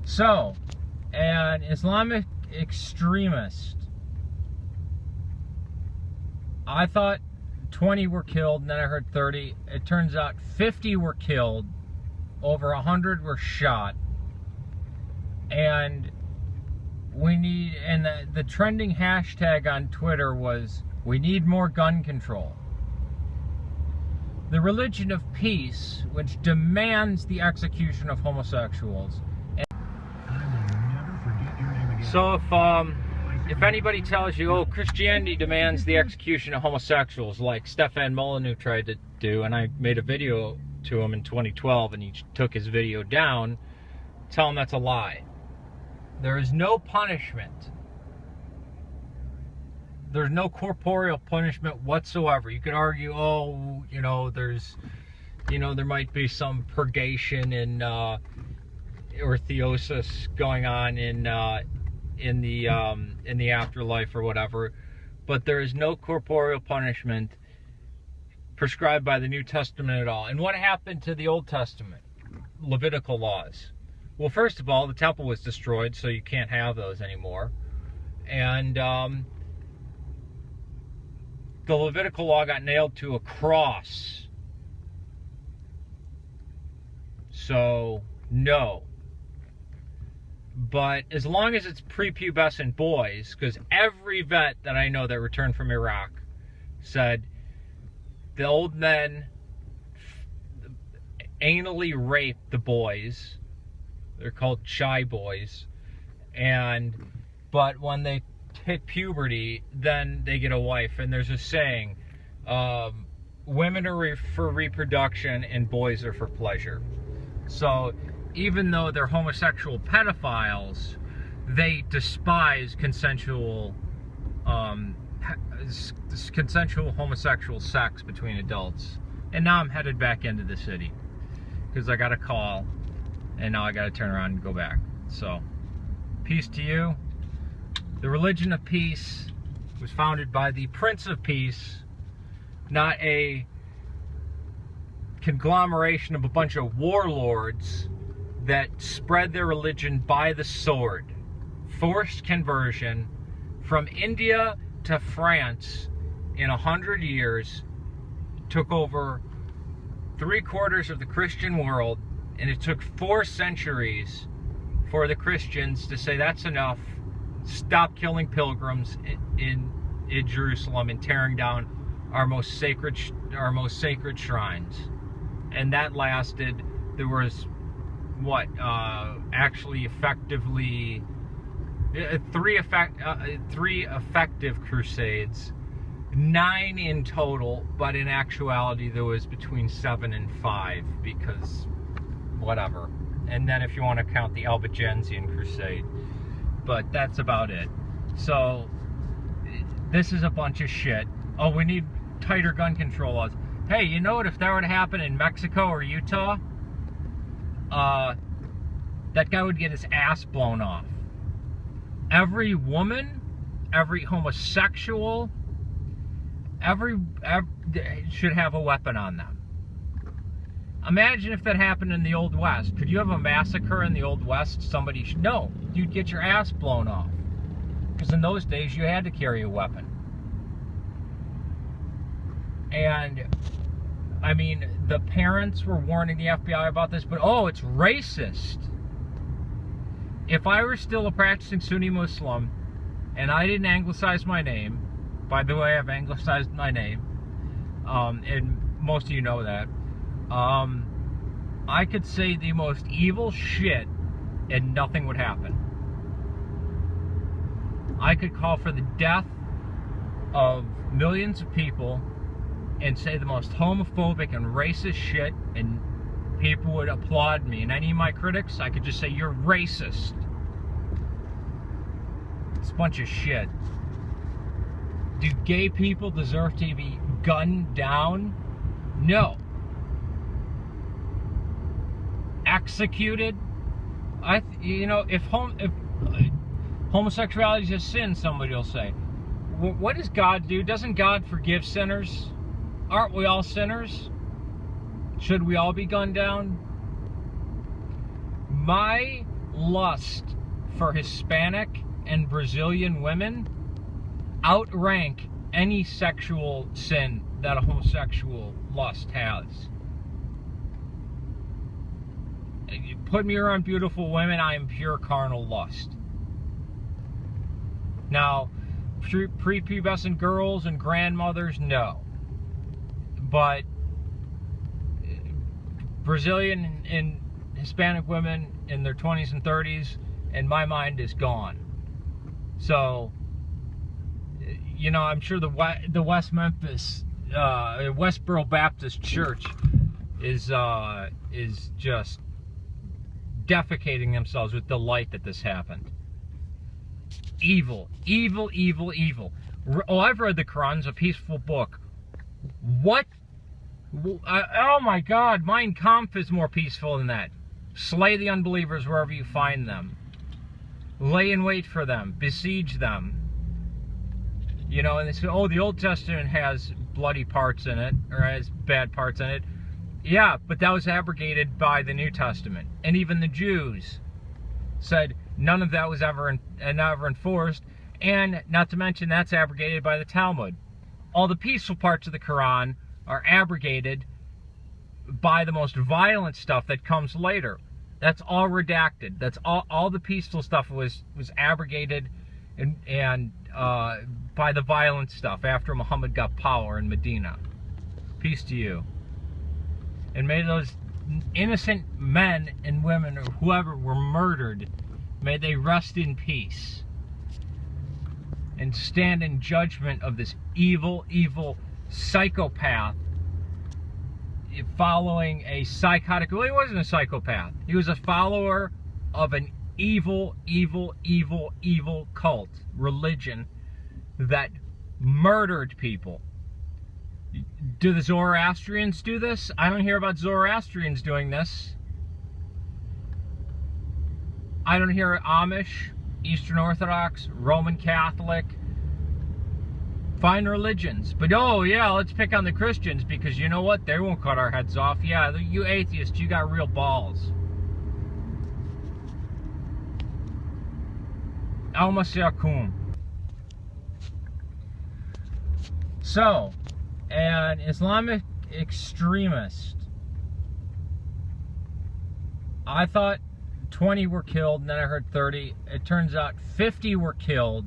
So, an Islamic extremist, I thought 20 were killed, and then I heard 30. It turns out 50 were killed, over 100 were shot, and the trending hashtag on Twitter was, "We need more gun control." The religion of peace, which demands the execution of homosexuals. So if anybody tells you, oh, Christianity demands the execution of homosexuals, like Stefan Molyneux tried to do, and I made a video to him in 2012, and he took his video down, tell him that's a lie. There is no punishment. There's no corporeal punishment whatsoever. You could argue, oh, there might be some purgation or theosis going on in the afterlife or whatever, but there is no corporeal punishment prescribed by the New Testament at all. And what happened to the Old Testament Levitical laws? Well, first of all, the temple was destroyed, so you can't have those anymore. And the Levitical law got nailed to a cross. So, no. But as long as it's prepubescent boys, because every vet that I know that returned from Iraq said the old men anally raped the boys. They're called shy boys. But when they hit puberty, then they get a wife. And there's a saying, women are for reproduction and boys are for pleasure. So even though they're homosexual pedophiles, they despise consensual homosexual sex between adults. And now I'm headed back into the city because I got a call, and now I got to turn around and go back. So, peace to you. The religion of peace was founded by the Prince of Peace, not a conglomeration of a bunch of warlords that spread their religion by the sword. Forced conversion from India to France in 100 years, took over 3/4 of the Christian world, and it took 4 centuries for the Christians to say that's enough, stop killing pilgrims in Jerusalem and tearing down our most sacred shrines. And that lasted, there was actually effectively 3 effective crusades, 9 in total, but in actuality there was between 7 and 5, because whatever. And then if you want to count the Albigensian crusade, but that's about it. So this is a bunch of shit. Oh, we need tighter gun control laws. Hey, you know what, if that were to happen in Mexico or Utah, that guy would get his ass blown off. Every woman, every homosexual, every should have a weapon on them. Imagine if that happened in the Old West. Could you have a massacre in the Old West? No, you'd get your ass blown off. Because in those days, you had to carry a weapon. And, I mean, the parents were warning the FBI about this, but, oh, it's racist. If I were still a practicing Sunni Muslim, and I didn't anglicize my name, by the way, I've anglicized my name, and most of you know that, I could say the most evil shit and nothing would happen. I could call for the death of millions of people and say the most homophobic and racist shit, and people would applaud me. And any of my critics, I could just say, you're racist. It's a bunch of shit. Do gay people deserve to be gunned down? No. Executed? If homosexuality is a sin, somebody will say. What does God do? Doesn't God forgive sinners? Aren't we all sinners? Should we all be gunned down? My lust for Hispanic and Brazilian women outrank any sexual sin that a homosexual lust has. You put me around beautiful women, I am pure carnal lust. Now, prepubescent girls and grandmothers, no. But Brazilian and Hispanic women in their 20s and 30s, in my mind, is gone. So, you know, I'm sure the West Memphis, Westboro Baptist Church is just defecating themselves with delight that this happened. Evil, evil, evil, evil. Oh, I've read the Quran. It's a peaceful book. What? Oh my God, Mein Kampf is more peaceful than that. Slay the unbelievers wherever you find them. Lay in wait for them. Besiege them. You know, and they say, oh, the Old Testament has bloody parts in it, or has bad parts in it. Yeah, but that was abrogated by the New Testament. And even the Jews said none of that was ever enforced. And not to mention, that's abrogated by the Talmud. All the peaceful parts of the Quran are abrogated by the most violent stuff that comes later. That's all redacted. That's all the peaceful stuff was abrogated and by the violent stuff after Muhammad got power in Medina. Peace to you. And may those innocent men and women or whoever were murdered, may they rest in peace and stand in judgment of this evil, evil psychopath following a psychotic... Well, he wasn't a psychopath. He was a follower of an evil, evil, evil, evil cult, religion that murdered people. Do the Zoroastrians do this? I don't hear about Zoroastrians doing this. I don't hear Amish, Eastern Orthodox, Roman Catholic, fine religions. But oh yeah, let's pick on the Christians because you know what? They won't cut our heads off. Yeah, you atheists, you got real balls. Al-Masyakum. So, an Islamic extremist, I thought 20 were killed, and then I heard 30. It turns out 50 were killed,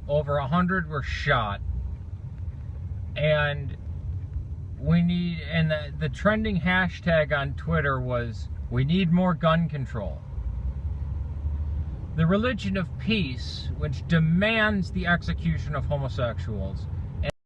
over 100 were shot, and we need, and the trending hashtag on Twitter was, we need more gun control. The religion of peace, which demands the execution of homosexuals,